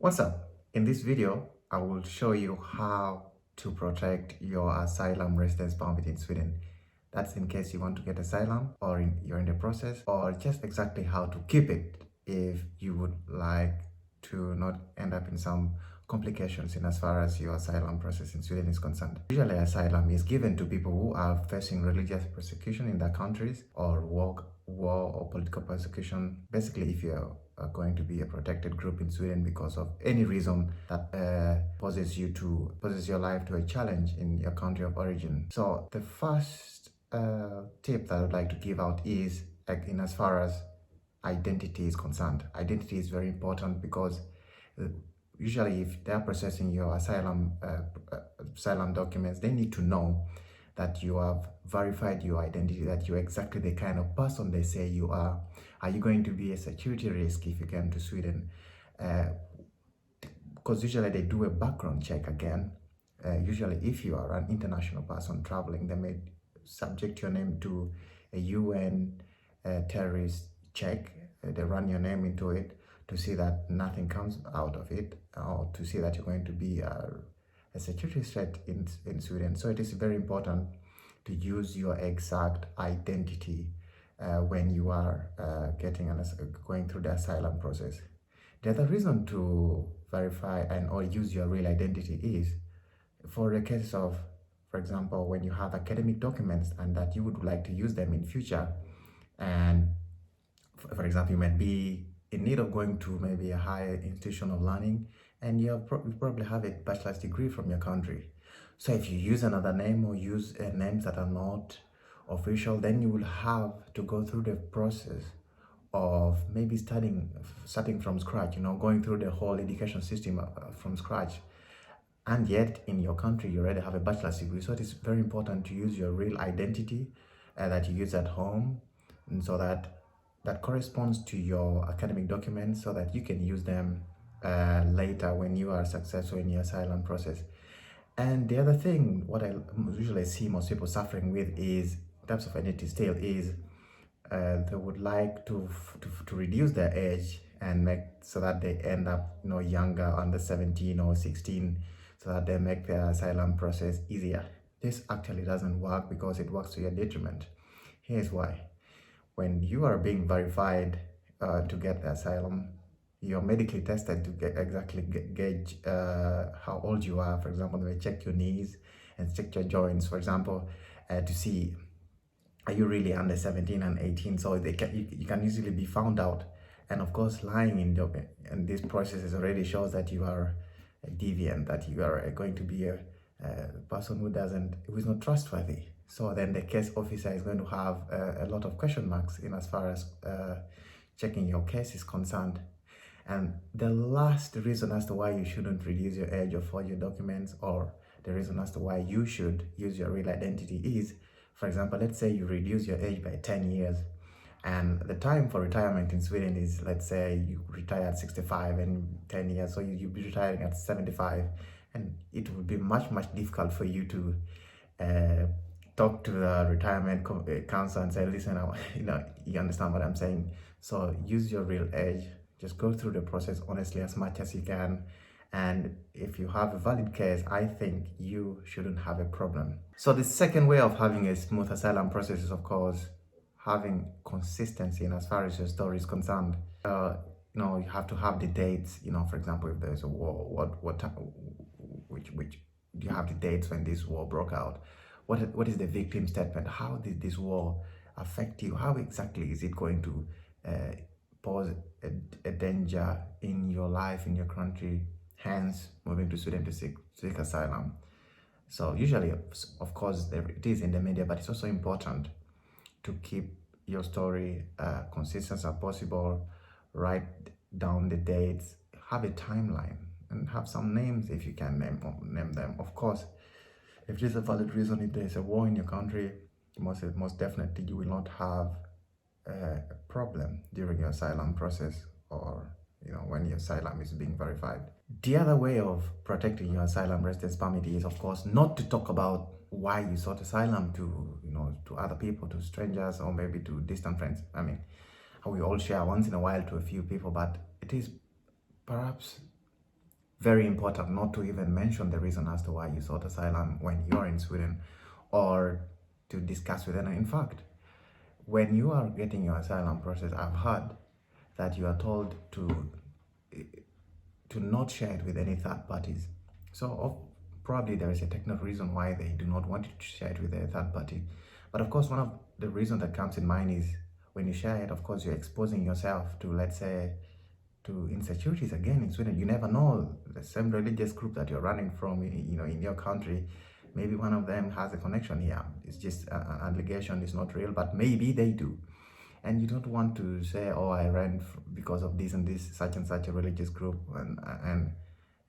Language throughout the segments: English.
What's up? In this video, I will show you how to protect your asylum residence permit in Sweden. That's in case you want to get asylum or you're in the process, or just exactly how to keep it if you would like to not end up in some complications in as far as your asylum process in Sweden is concerned. Usually asylum is given to people who are facing religious persecution in their countries or war or political persecution. Basically, if you're going to be a protected group in Sweden because of any reason that poses your life to a challenge in your country of origin. So the first tip that I would like to give out is in as far as identity is concerned. Identity is very important because usually if they are processing your asylum documents, they need to know that you have verified your identity, that you're exactly the kind of person they say you are. Are you going to be a security risk if you come to Sweden? Because usually they do a background check again. Usually if you are an international person traveling, they may subject your name to a UN terrorist check. They run your name into it to see that nothing comes out of it, or to see that you're going to be a security threat in Sweden. So it is very important to use your exact identity when you are going through the asylum process. The other reason to verify and or use your real identity is for the case of, for example, when you have academic documents and that you would like to use them in future, and for example, you might be in need of going to maybe a higher institution of learning, and you probably have a bachelor's degree from your country. So if you use another name or use names that are not official, then you will have to go through the process of maybe starting from scratch, going through the whole education system from scratch. And yet in your country, you already have a bachelor's degree. So it is very important to use your real identity that you use at home, and so that corresponds to your academic documents, so that you can use them later when you are successful in your asylum process. And the other thing, what I usually see most people suffering with is, in terms of identity still, is they would like to reduce their age and make so that they end up younger, under 17 or 16, so that they make their asylum process easier. This actually doesn't work because it works to your detriment. Here's why. When you are being verified to get the asylum, you're medically tested to gauge how old you are. For example, they may check your knees and check your joints, for example, to see are you really under 17 and 18. So you can easily be found out. And of course, lying in this process already shows that you are a deviant, that you are going to be a person who is not trustworthy. So then the case officer is going to have a lot of question marks in as far as checking your case is concerned. And the last reason as to why you shouldn't reduce your age or forge your documents, or the reason as to why you should use your real identity is, for example, let's say you reduce your age by 10 years, and the time for retirement in Sweden is, let's say you retire at 65 in 10 years, so you'll be retiring at 75, and it would be much difficult for you to talk to the retirement council and say, listen, you understand what I'm saying. So use your real age. Just go through the process honestly as much as you can. And if you have a valid case, I think you shouldn't have a problem. So the second way of having a smooth asylum process is, of course, having consistency in as far as your story is concerned. You have to have the dates. For example, if there's a war, which you have the dates when this war broke out. What is the victim statement? How did this war affect you? How exactly is it going to pose a danger in your life, in your country, hence moving to Sweden to seek asylum? So usually, of course, it is in the media, but it's also important to keep your story consistent as possible. Write down the dates, have a timeline, and have some names if you can name them. Of course, if there's a valid reason, if there's a war in your country, most definitely you will not have a problem during your asylum process, or when your asylum is being verified. The other way of protecting your asylum residence permit is, of course, not to talk about why you sought asylum to other people, to strangers, or maybe to distant friends. I mean, we all share once in a while to a few people, but it is perhaps very important not to even mention the reason as to why you sought asylum when you're in Sweden, or to discuss with them. In fact, when you are getting your asylum process, I've heard that you are told to not share it with any third parties. So probably there is a technical reason why they do not want you to share it with a third party. But of course, one of the reasons that comes in mind is when you share it, of course, you're exposing yourself to, let's say, to insecurities again in Sweden. You never know, the same religious group that you're running from, in your country, maybe one of them has a connection here. It's just an allegation, it's not real, but maybe they do. And you don't want to say, oh, I ran because of this and this, such and such a religious group, and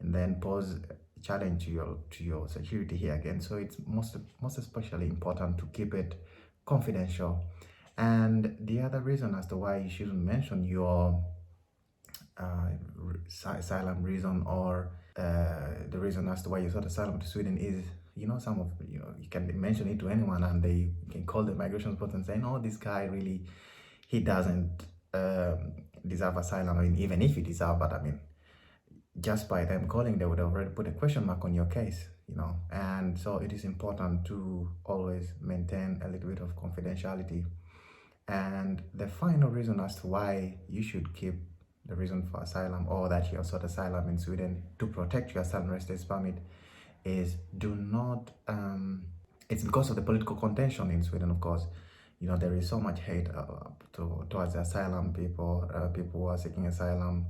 then pose a challenge to your security here again. So it's most especially important to keep it confidential. And the other reason as to why you shouldn't mention your asylum reason, or the reason as to why you sought asylum to Sweden is, some of you can mention it to anyone and they can call the migration support and say, no, this guy really, he doesn't deserve asylum. I mean, even if he deserves, but I mean, just by them calling, they would already put a question mark on your case, and so it is important to always maintain a little bit of confidentiality. And the final reason as to why you should keep the reason for asylum, or that you have sought asylum in Sweden to protect your asylum residence permit, is do not, it's because of the political contention in Sweden, of course. There is so much hate towards the asylum people, people who are seeking asylum,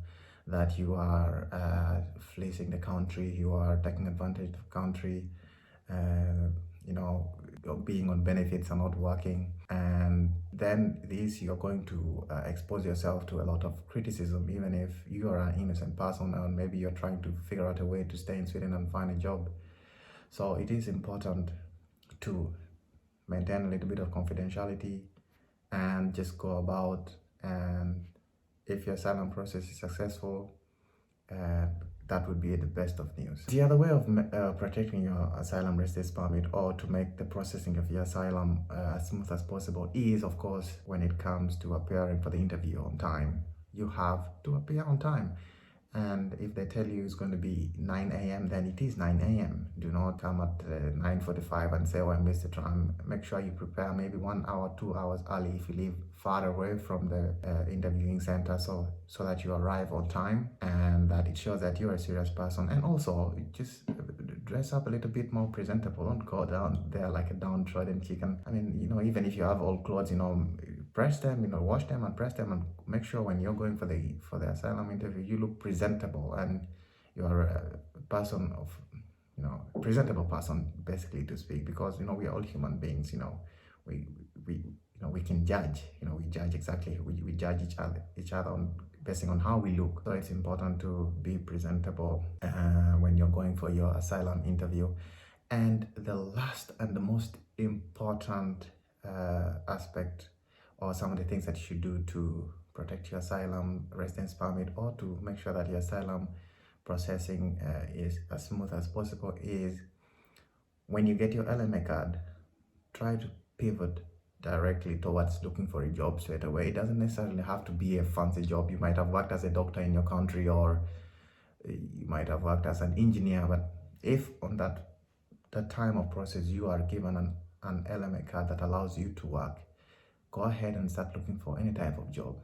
that you are fleecing the country, you are taking advantage of the country, being on benefits and not working. And then you're going to expose yourself to a lot of criticism, even if you are an innocent person and maybe you're trying to figure out a way to stay in Sweden and find a job. So it is important to maintain a little bit of confidentiality and just go about, and if your asylum process is successful, that would be the best of news. The other way of protecting your asylum residence permit, or to make the processing of your asylum as smooth as possible, is, of course, when it comes to appearing for the interview on time. You have to appear on time. And if they tell you it's going to be 9 a.m., then it is 9 a.m. Do not come at 9:45 and say, oh, I missed the time. Make sure you prepare maybe 1 hour, 2 hours early if you live far away from the interviewing center, so that you arrive on time and that it shows that you're a serious person. And also, just dress up a little bit more presentable. Don't go down there like a downtrodden chicken. I mean, even if you have old clothes, press them, wash them and press them, and make sure when you're going for the asylum interview, you look presentable and you're a person of, presentable person, basically, to speak, because we are all human beings. We can judge, we judge exactly, we judge each other on basing on how we look. So it's important to be presentable when you're going for your asylum interview. And the last and the most important aspect, or some of the things that you should do to protect your asylum residence permit, or to make sure that your asylum processing is as smooth as possible, is when you get your LMA card, try to pivot directly towards looking for a job straight away. It doesn't necessarily have to be a fancy job. You might have worked as a doctor in your country, or you might have worked as an engineer, but if on that time of process you are given an LMA card that allows you to work, go ahead and start looking for any type of job.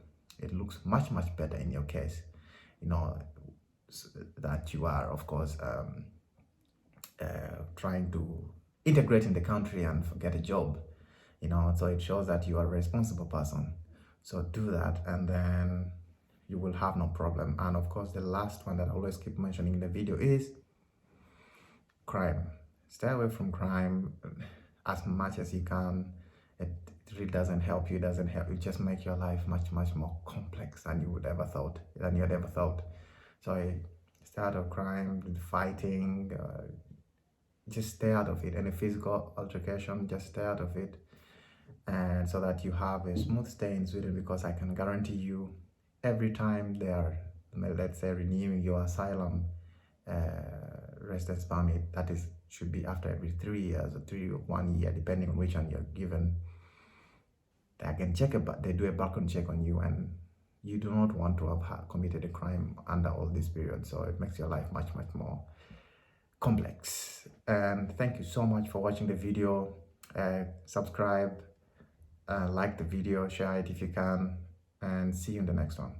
It looks much better in your case, that you are, of course, trying to integrate in the country and get a job, so it shows that you are a responsible person. So do that, and then you will have no problem. And of course, the last one that I always keep mentioning in the video is crime. Stay away from crime as much as you can. It really doesn't help you. It just make your life much more complex than you had ever thought. So stay out of crime, fighting, just stay out of it. Any physical altercation, just stay out of it, and so that you have a smooth stay in Sweden. Because I can guarantee you, every time they are, let's say, renewing your asylum residence permit, that should be after every 3 years or 1 year, depending on which one you're given. They can check they do a background check on you, and you do not want to have committed a crime under all this period. So it makes your life much, much more complex. And thank you so much for watching the video. Subscribe, like the video, share it if you can, and see you in the next one.